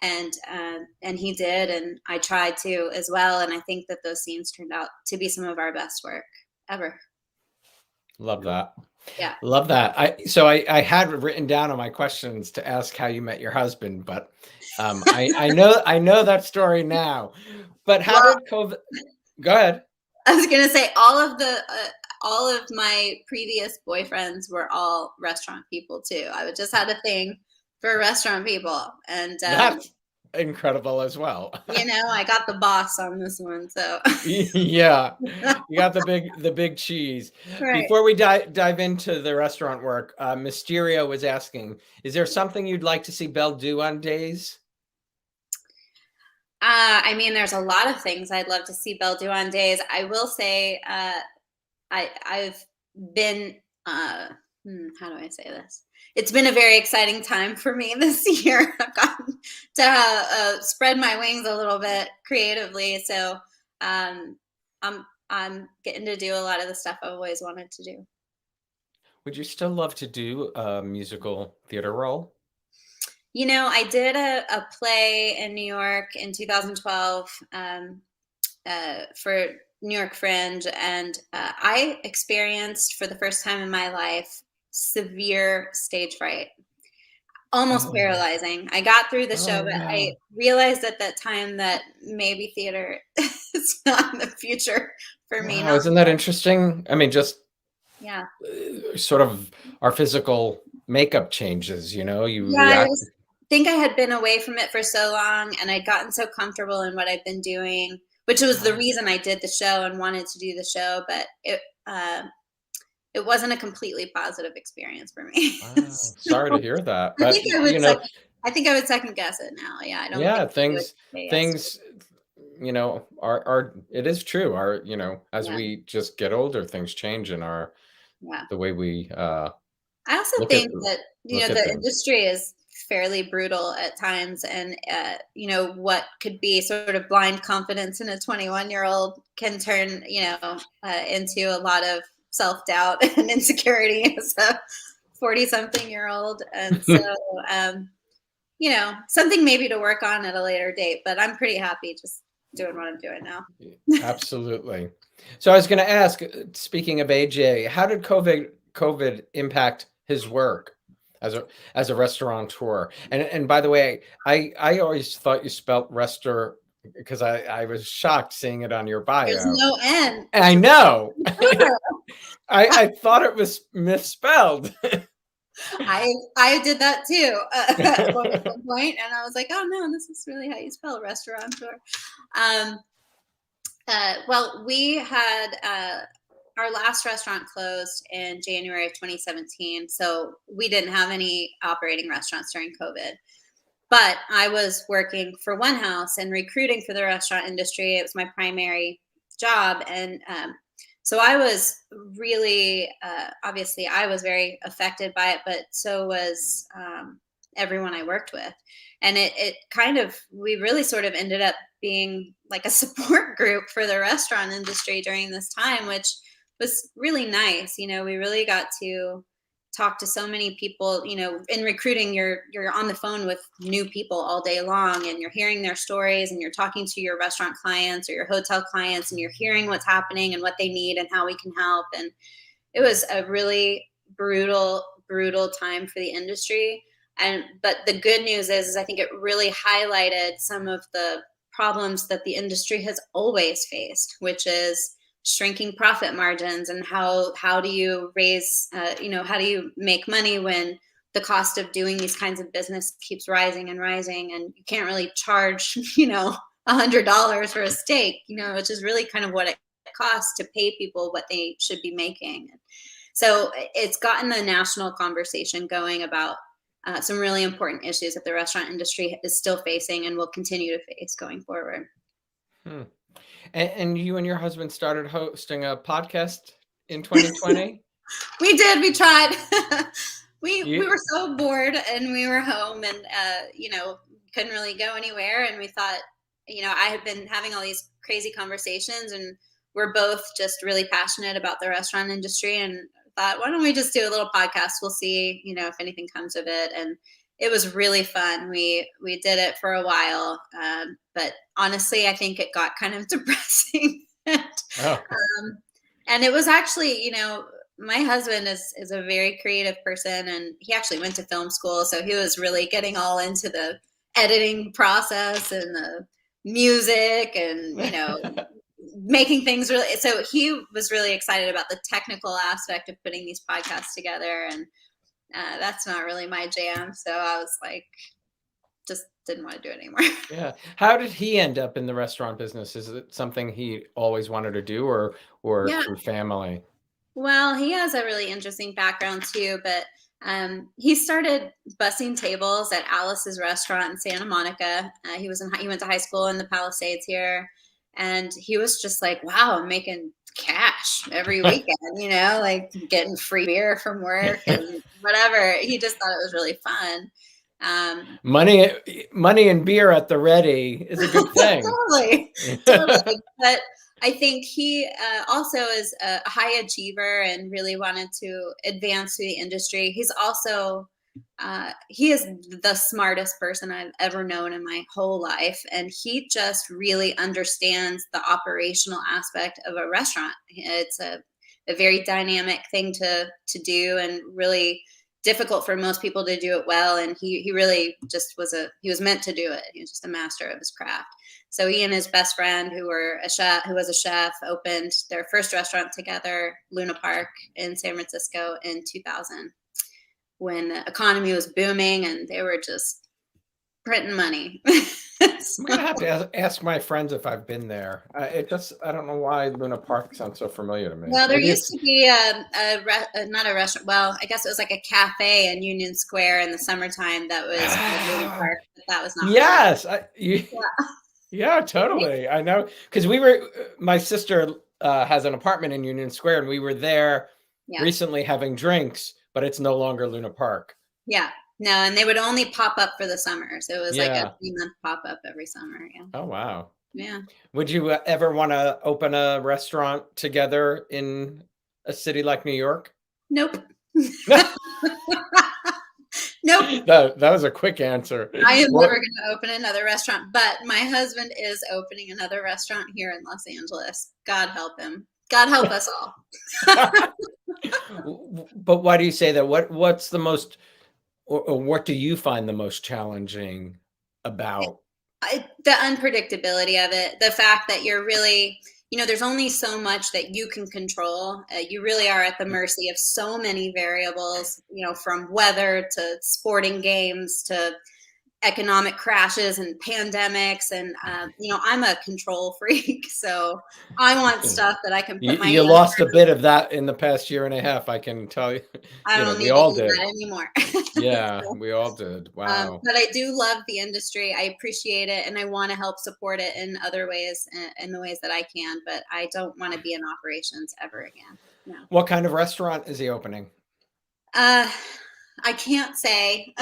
And he did, and I tried to as well. And I think that those scenes turned out to be some of our best work ever. Love that. Yeah. Love that. I had written down on my questions to ask how you met your husband, but I know that story now. But how Well, did COVID? Go ahead. I was gonna say all of my previous boyfriends were all restaurant people too. I just had a thing for restaurant people, and That's incredible as well. you know, I got the boss on this one. So Yeah, you got the big cheese. right. Before we dive into the restaurant work, Mysterio was asking, is there something you'd like to see Belle do on days? I mean, there's a lot of things I'd love to see Belle do on days. I will say, I've been how do I say this? It's been a very exciting time for me this year. I've gotten to spread my wings a little bit creatively, so I'm getting to do a lot of the stuff I've always wanted to do. Would you still love to do a musical theater role? You know, I did a play in New York in 2012 for New York Fringe, and I experienced for the first time in my life severe stage fright, almost Oh, paralyzing. I got through the show, oh but I no. realized at that time that maybe theater is not in the future for me. Wow, Not isn't that interesting? I mean, just yeah, sort of our physical makeup changes, you yeah. I react. was think I had been away from it for so long, and I'd gotten so comfortable in what I've been doing, which was the Wow, reason I did the show and wanted to do the show. But it wasn't a completely positive experience for me. wow. Sorry to So hear that. I But think I think I would second guess it now. Yeah, I don't think yeah, I would say yes to it. things, are it is true. As Yeah, we just get older, things change in yeah. the way we I also look at think that, you know, look at the things. industry is fairly brutal at times, and you know, what could be sort of blind confidence in a 21-year-old can turn, you know, into a lot of self-doubt and insecurity as a 40-something year old. And so um something maybe to work on at a later date, but I'm pretty happy just doing what I'm doing now. Absolutely. So I was going to ask, speaking of AJ, how did COVID impact his work as a restaurateur? And by the way, I always thought you spelt restaurant because I was shocked seeing it on your There's bio. no N. I know. I thought it was misspelled. I did that too at one point, and I was like, oh no, this is really how you spell restaurateur. Well, we had our last restaurant closed in January of 2017, so we didn't have any operating restaurants during COVID. But I was working for One Haus and recruiting for the restaurant industry. It was my primary job, and so I was really, obviously, I was very affected by it, but so was everyone I worked with. And it kind of, we really sort of ended up being like a support group for the restaurant industry during this time, which was really nice. We really got to talk to so many people. In recruiting, you're on the phone with new people all day long, and you're hearing their stories, and you're talking to your restaurant clients or your hotel clients, and you're hearing what's happening and what they need and how we can help. And it was a really brutal time for the industry. But the good news is I think it really highlighted some of the problems that the industry has always faced, which is shrinking profit margins, and how do you raise, how do you make money when the cost of doing these kinds of business keeps rising and rising, and you can't really charge, $100 for a steak, which is really kind of what it costs to pay people what they should be making. So it's gotten the national conversation going about some really important issues that the restaurant industry is still facing and will continue to face going forward. And you and your husband started hosting a podcast in 2020? We did. We tried. We were so bored, and we were home, and couldn't really go anywhere. And we thought, I had been having all these crazy conversations, and we're both just really passionate about the restaurant industry, and thought, why don't we just do a little podcast? We'll see, if anything comes of it. And it was really fun. We did it for a while, but honestly, I think it got kind of depressing. And it was actually, my husband is a very creative person, and he actually went to film school, so he was really getting all into the editing process and the music, and making things really. So he was really excited about the technical aspect of putting these podcasts together, and that's not really my jam. So I was like, just didn't want to do it anymore. Yeah. How did he end up in the restaurant business? Is it something he always wanted to do, or through family? Well, he has a really interesting background too, but he started bussing tables at Alice's restaurant in Santa Monica. He went to high school in the Palisades here, and he was just like, wow, I'm making cash every weekend, like getting free beer from work and whatever. He just thought it was really fun. Money and beer at the ready is a good thing. Totally. But I think he also is a high achiever and really wanted to advance through the industry. He's also he is the smartest person I've ever known in my whole life, and he just really understands the operational aspect of a restaurant. It's a very dynamic thing to do, and really difficult for most people to do it well. And he really just was meant to do it. He was just a master of his craft. So he and his best friend, who was a chef, opened their first restaurant together, Luna Park in San Francisco in 2000, when the economy was booming and they were just printing money. I'm gonna have to ask my friends if I've been there. I don't know why Luna Park sounds so familiar to me. Well, there used to be not a restaurant. Well, I guess it was like a cafe in Union Square in the summertime that was Luna Park, but that was not. Yes, yeah, totally. I know, because my sister has an apartment in Union Square, and we were there recently having drinks, but it's no longer Luna Park. Yeah. No, and they would only pop up for the summer. So it was like a 3-month pop up every summer. Yeah. Oh, wow. Yeah. Would you ever want to open a restaurant together in a city like New York? Nope. Nope. That was a quick answer. I am What? never going to open another restaurant, but my husband is opening another restaurant here in Los Angeles. God help him. God help us all. But why do you say that? What's the most, or what do you find the most challenging about? The unpredictability of it, the fact that you're really, there's only so much that you can control. You really are at the mercy of so many variables, from weather to sporting games to economic crashes and pandemics. And, I'm a control freak. So I want stuff that I can put my You hands lost a around. bit of that in the past year and a half, I can tell you. I don't We need to all do did. that anymore. Yeah, So, we all did. Wow. but I do love the industry. I appreciate it, and I want to help support it in other ways, in the ways that I can. But I don't want to be in operations ever again. No. What kind of restaurant is he opening? I can't say,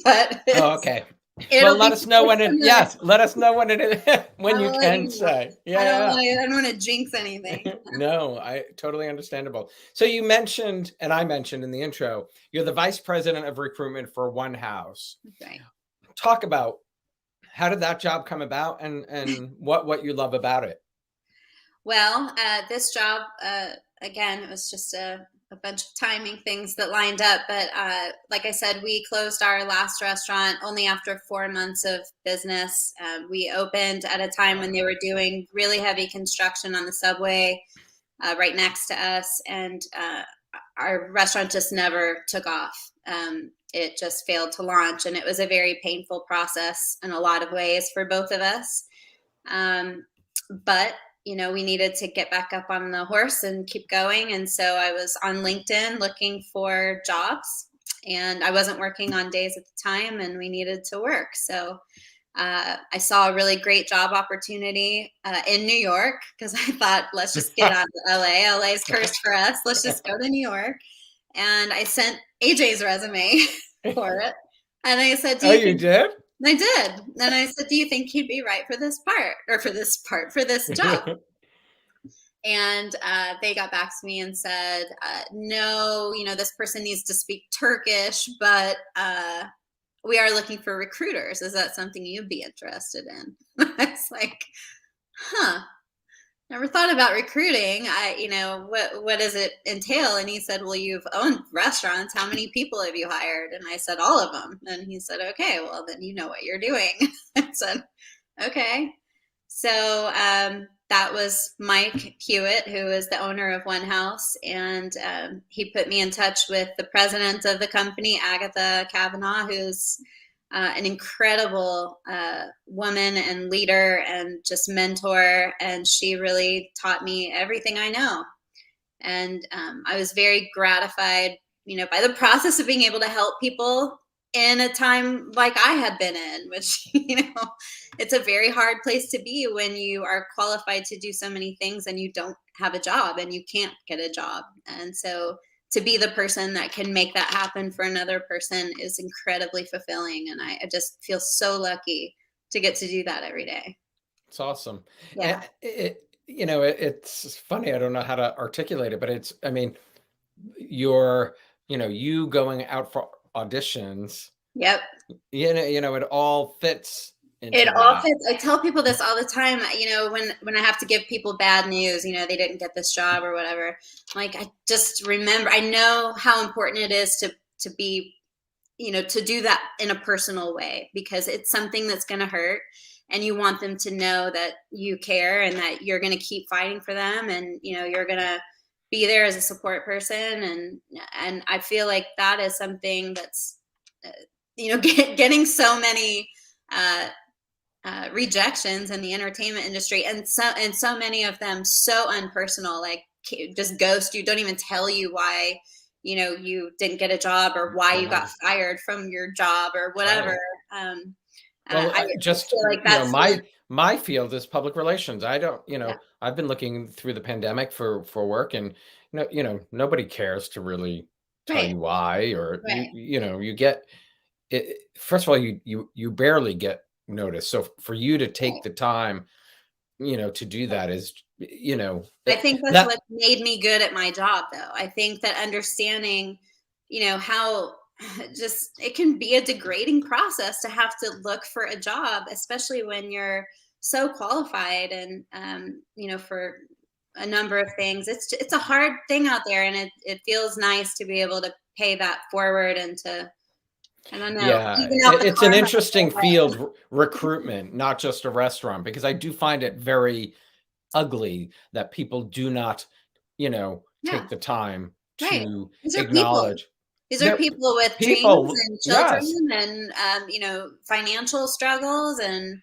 but Oh, okay. Well, it'll let be us know when it, similar. yes, let us know when it is, when I you will let can you know. say. I don't Yeah. want to. I don't want to jinx anything. No, I totally understandable. So you mentioned, and I mentioned in the intro, you're the Vice President of Recruitment for One Haus. Right. Talk about how did that job come about, and what you love about it. Well, this job, again, it was just a bunch of timing things that lined up. But like I said, we closed our last restaurant only after 4 months of business. We opened at a time when they were doing really heavy construction on the subway right next to us. And our restaurant just never took off. It just failed to launch. And it was a very painful process in a lot of ways for both of us. But we needed to get back up on the horse and keep going. And so I was on LinkedIn looking for jobs, and I wasn't working on days at the time, and we needed to work. So I saw a really great job opportunity in New York, because I thought, let's just get out of LA. LA is cursed for us. Let's just go to New York. And I sent AJ's resume for it. And I said, Oh, you did? I did. And I said, do you think he'd be right for this for this job? And they got back to me and said, no, this person needs to speak Turkish, but we are looking for recruiters. Is that something you'd be interested in? I was like, never thought about recruiting. What does it entail? And he said, well, you've owned restaurants. How many people have you hired? And I said, all of them. And he said, okay, well, then you know what you're doing. I said, okay. So that was Mike Hewitt, who is the owner of One Haus. And he put me in touch with the president of the company, Agatha Kavanaugh, who's an incredible woman and leader and just mentor. And she really taught me everything I know. And I was very gratified, by the process of being able to help people in a time like I had been in, which, it's a very hard place to be when you are qualified to do so many things and you don't have a job and you can't get a job. And so to be the person that can make that happen for another person is incredibly fulfilling. And I just feel so lucky to get to do that every day. It's awesome. Yeah. And it's funny. I don't know how to articulate it, but I mean, you going out for auditions. Yep. It all fits into It all that. fits. I tell people this all the time, when I have to give people bad news, they didn't get this job or whatever. Like, I just remember, I know how important it is to be, to do that in a personal way, because it's something that's going to hurt, and you want them to know that you care and that you're going to keep fighting for them, and, you're going to be there as a support person. And I feel like that is something that's, getting so many, rejections in the entertainment industry, and so many of them so unpersonal, like just ghost you, don't even tell you why you didn't get a job or why you got fired from your job or whatever. Right. Well, I just feel like that's my field is public relations. I don't, yeah. I've been looking through the pandemic for work, and nobody cares to really tell Right. you why, or Right. you get it. First of all, you barely get noticed. So for you to take Right. the time, to do that is, I think that's what made me good at my job, though. I think that understanding, how it can be a degrading process to have to look for a job, especially when you're so qualified and, for a number of things. It's a hard thing out there, and it feels nice to be able to pay that forward and to, I don't know, Yeah, even out the it's an karma. interesting field, recruitment, not just a restaurant, because I do find it very ugly that people do not, Yeah, take the time right. to These are people. acknowledge These are their people with dreams people. and children Yes. and, financial struggles and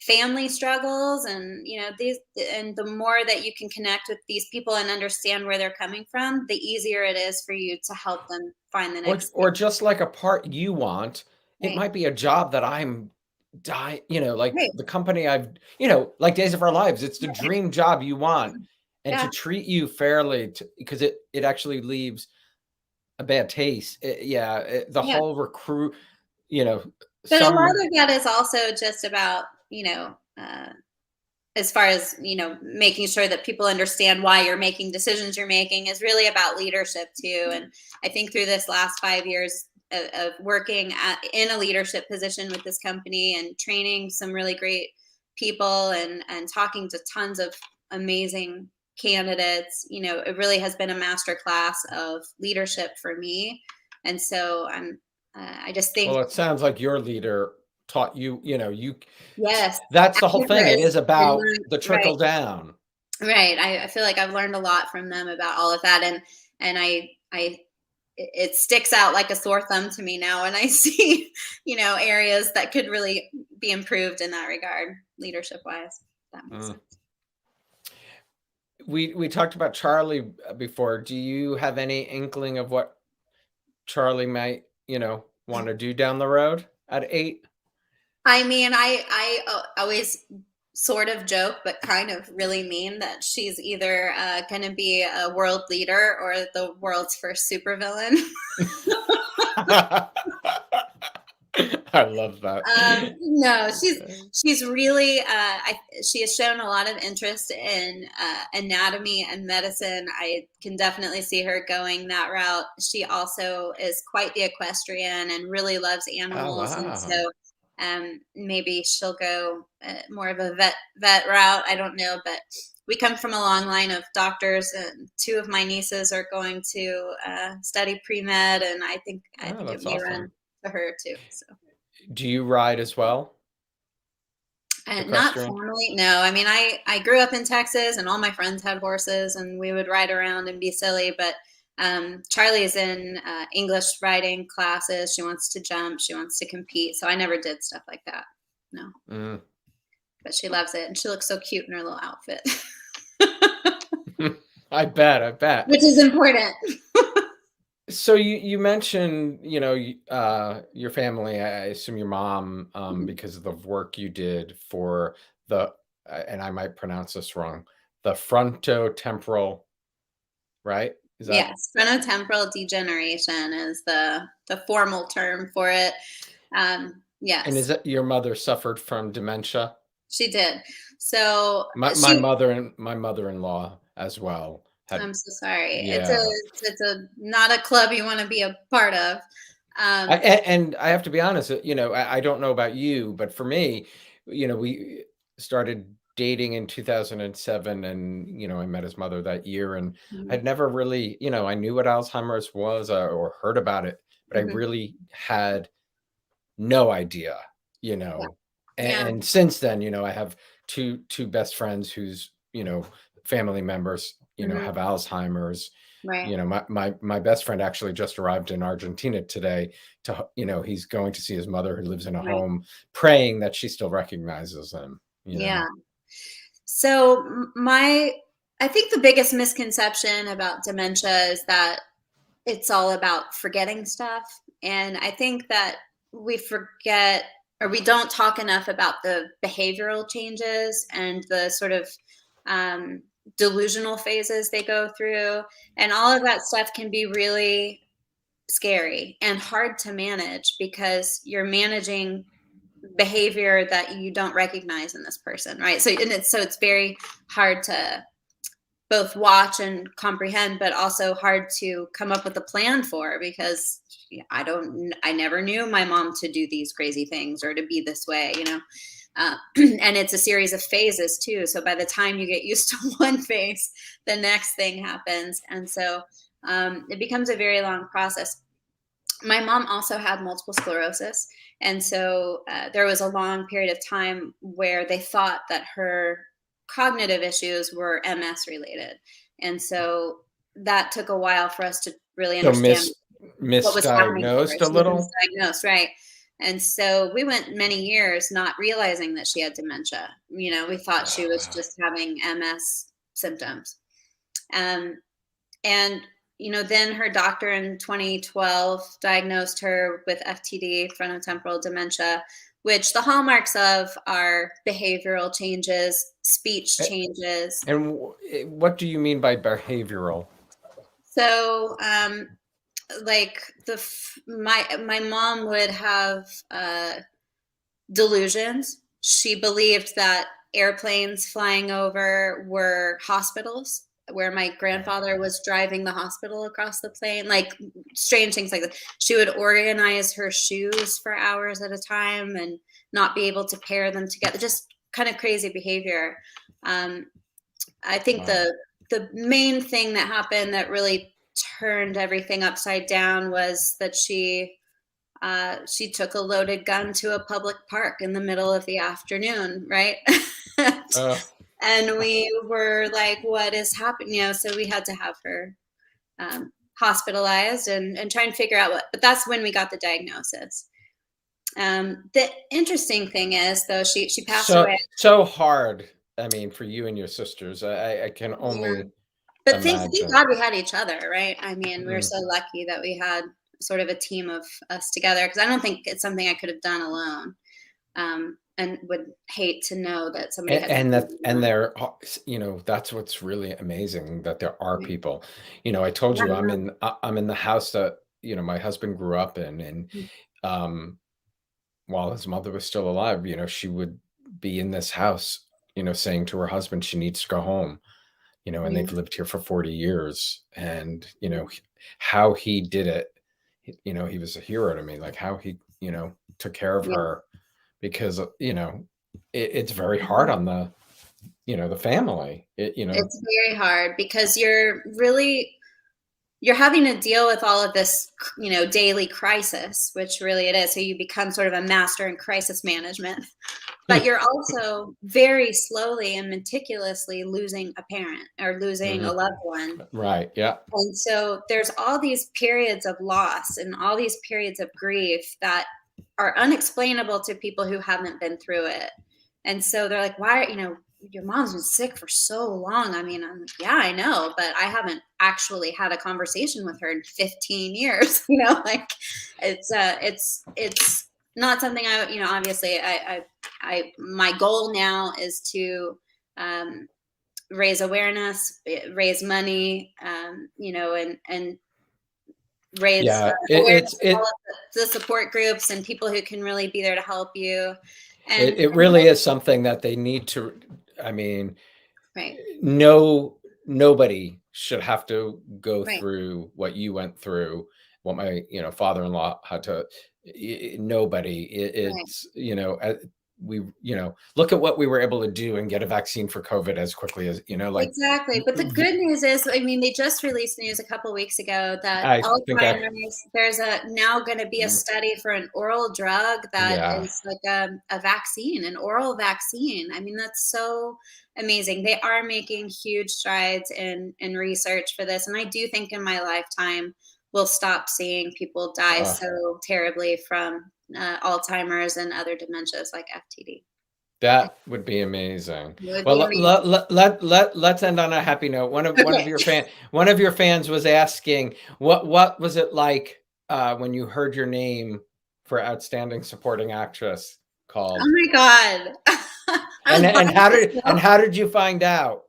family struggles. And, and the more that you can connect with these people and understand where they're coming from, the easier it is for you to help them find the next Or thing. just like a part you want, it Right. might be a job that I'm die like Right. the company like Days of Our Lives, it's the dream job you want, and to Yeah. treat you fairly because it actually leaves a bad taste. The Yeah. whole recruit, you know, But a lot some of that is also just about, as far as, making sure that people understand why you're making decisions you're making, is really about leadership too. And I think through this last 5 years of working in a leadership position with this company and training some really great people and talking to tons of amazing candidates, it really has been a master class of leadership for me. And so I just well, think, it sounds like your leader taught you, yes, that's the whole thing. It actors is about and the right. trickle down. Right. I feel like I've learned a lot from them about all of that. And it sticks out like a sore thumb to me now. And I see, areas that could really be improved in that regard, leadership wise. That makes Mm. sense. We talked about Charlie before. Do you have any inkling of what Charlie might, want to do down the road at 8? I mean, I always sort of joke, but kind of really mean that she's either going to be a world leader or the world's first supervillain. I love that. No, she's really she has shown a lot of interest in anatomy and medicine. I can definitely see her going that route. She also is quite the equestrian and really loves Oh, animals, and wow. so maybe she'll go more of a vet route. I don't know, but we come from a long line of doctors, and two of my nieces are going to study pre-med, and I Oh, think it that's may run awesome. to her too. So. Do you ride as well? And not Equestrian? formally, no. I mean, I grew up in Texas, and all my friends had horses, and we would ride around and be silly. But Charlie's in English riding classes. She wants to jump. She wants to compete. So I never did stuff like that. No, Mm. but she loves it, and she looks so cute in her little outfit, I bet. which is important. So you mentioned, your family, I assume your mom, Mhm. because of the work you did for the, and I might pronounce this wrong, the frontotemporal, right? Is that, Yes, frontotemporal degeneration is the formal term for it. and is Yes, that your mother suffered from dementia? she did. So My she mother and my mother-in-law as well had, I'm so sorry. yeah. It's a not a club you want to be a part of. Um, And I have to be honest, I don't know about you, but for me, we started dating in 2007, and, I met his mother that year, and mhm, I'd never really, I knew what Alzheimer's was, or heard about it, but I mhm, really had no idea, you yeah, know. yeah, And since then, I have two best friends whose, family members, mhm, have Alzheimer's. right, My best friend actually just arrived in Argentina today he's going to see his mother who lives in a right, home, praying that she still recognizes him. yeah. So I think the biggest misconception about dementia is that it's all about forgetting stuff, and I think that we forget or we don't talk enough about the behavioral changes and the sort of um, delusional phases they go through, and all of that stuff can be really scary and hard to manage because you're managing behavior that you don't recognize in this person, right? So it's very hard to both watch and comprehend, but also hard to come up with a plan for, because I never knew my mom to do these crazy things or to be this way, and it's a series of phases too. So by the time you get used to one phase, the next thing happens. And so it becomes a very long process. My mom also had multiple sclerosis. And so there was a long period of time where they thought that her cognitive issues were MS related. And so that took a while for us to really So understand what was happening to her. misdiagnosed a She was little? misdiagnosed, right? And so we went many years not realizing that she had dementia. We thought she was just having MS symptoms. Um, and then her doctor in 2012 diagnosed her with FTD, frontotemporal dementia, which the hallmarks of are behavioral changes, speech changes. And what do you mean by behavioral? So, like my mom would have delusions. She believed that airplanes flying over were hospitals, where my grandfather was driving the hospital across the plane, like strange things like that. She would organize her shoes for hours at a time and not be able to pair them together. Just kind of crazy behavior. I think Wow. the main thing that happened that really turned everything upside down was that she took a loaded gun to a public park in the middle of the afternoon, right? Uh, And we were like, what is happening? So we had to have her hospitalized and try and figure out but that's when we got the diagnosis. The interesting thing is, though, she passed away. so hard. I mean, for you and your sisters, I can Yeah. only But thank imagine. God we had each other, right? I mean, we were Mm. so lucky that we had sort of a team of us together, because I don't think it's something I could have done alone. And would hate to know that somebody had to And do that, it and alone. there are, that's what's really amazing, that there are people. I told you Yeah. I'm in the house that my husband grew up in, and Mm. um, while his mother was still alive, she would be in this house, saying to her husband she needs to go home. And Yeah. they've lived here for 40 years, and Yeah. how he did it. He was a hero to me, like how he took care of Yeah. her, because it's very hard Mhm. on the family. It's very hard because you're having to deal with all of this, daily crisis, which really it is. So you become sort of a master in crisis management, but you're also very slowly and meticulously losing a parent or losing a Mhm. loved one. Right. Yeah. And so there's all these periods of loss and all these periods of grief that are unexplainable to people who haven't been through it. And so they're like, why, your mom's been sick for so long. I mean, I'm like, yeah, I know, but I haven't actually had a conversation with her in 15 years. Like it's not something obviously my goal now is to raise awareness, raise money, and raise Yeah. awareness of all of the support groups and people who can really be there to help you. And It really is something that they need to. I mean, right, no, nobody should have to go right, through what you went through, what my father-in-law had to. Nobody. right. It's we look at what we were able to do and get a vaccine for COVID as quickly as like. Exactly. But the good news is, I mean, they just released news a couple weeks ago that I think I. Alzheimer's, there's now going to be a study for an oral drug that Yeah. is like a vaccine, an oral vaccine. I mean, that's so amazing. They are making huge strides in research for this. And I do think in my lifetime, we'll stop seeing people die Uh, so terribly from Alzheimer's and other dementias like FTD. That would be amazing. It would Well, be amazing. let's end on a happy note. Okay. One of your fans was asking, what was it like when you heard your name for outstanding supporting actress Oh called? my God. I was by And myself. how did you find out?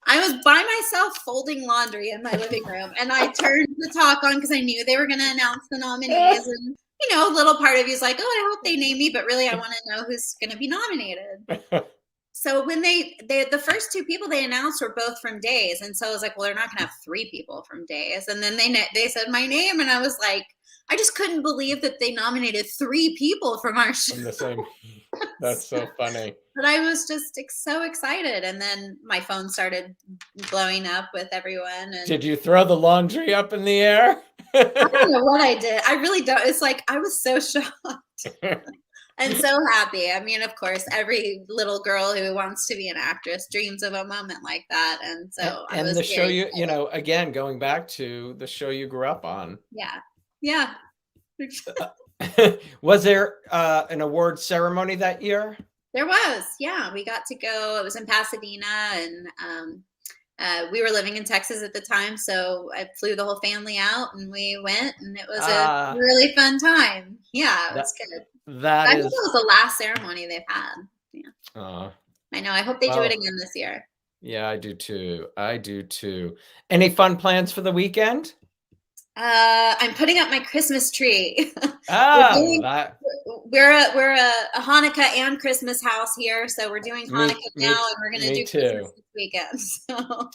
I was by myself folding laundry in my living room, and I turned the talk on because I knew they were going to announce the nominees. And a little part of you is like, "Oh, I hope they name me," but really, I want to know who's going to be nominated. So when the first two people they announced were both from Days, and so I was like, well, they're not gonna have three people from Days. And then they said my name, and I was like, I just couldn't believe that they nominated three people from our show. From the same. That's so funny. But I was just so excited, and then my phone started blowing up with everyone. And Did you throw the laundry up in the air? I don't know what I did. I really don't. It's like I was so shocked. And so happy. I mean, of course, every little girl who wants to be an actress dreams of a moment like that. And so I And was the show very you excited. know, again, going back to the show you grew up on. Yeah. Yeah. Was there an award ceremony that year? There was. Yeah. We got to go. It was in Pasadena, and we were living in Texas at the time. So I flew the whole family out, and we went, and it was a really fun time. Yeah, it was good. That I is. think it was the last ceremony they've had. Yeah. I know. I hope they do it again this year. Yeah, I do too. I do too. Any fun plans for the weekend? I'm putting up my Christmas tree. We're a Hanukkah and Christmas house here, so we're doing Hanukkah now, and we're going to do Christmas this weekend. So.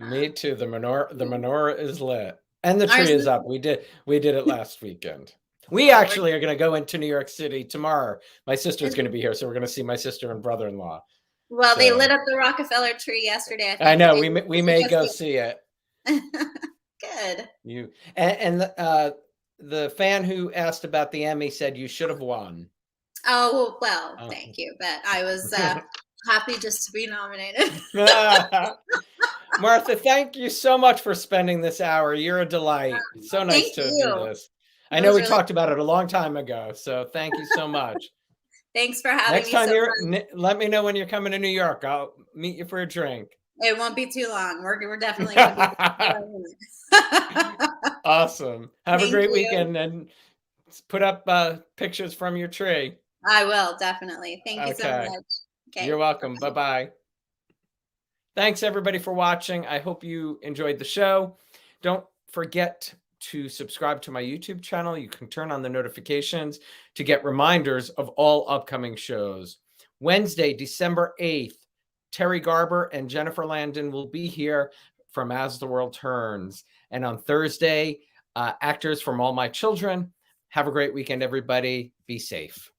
Me too. The menorah is lit, and the tree is up. We did it last weekend. We actually are going to go into New York City tomorrow. My sister's going to be here, so we're going to see my sister and brother-in-law. Well, they lit up the Rockefeller tree yesterday. I think. I know. We may go see it. Good. And the fan who asked about the Emmy said you should have won. Oh, well, thank you. But I was happy just to be nominated. Martha, thank you so much for spending this hour. You're a delight. It's so nice to do this. I know we talked about it a long time ago, so thank you so much. Thanks for having me. Next time let me know when you're coming to New York. I'll meet you for a drink. It won't be too long. We're definitely going to be Awesome. Have a great weekend, and put up pictures from your tree. I will, definitely. Thank you so much. Okay. You're welcome. Bye-bye. Thanks, everybody, for watching. I hope you enjoyed the show. Don't forget to subscribe to my YouTube channel. You can turn on the notifications to get reminders of all upcoming shows. Wednesday, December 8th, Terry Garber and Jennifer Landon will be here from As the World Turns. And on Thursday, actors from All My Children. Have a great weekend, everybody. Be safe.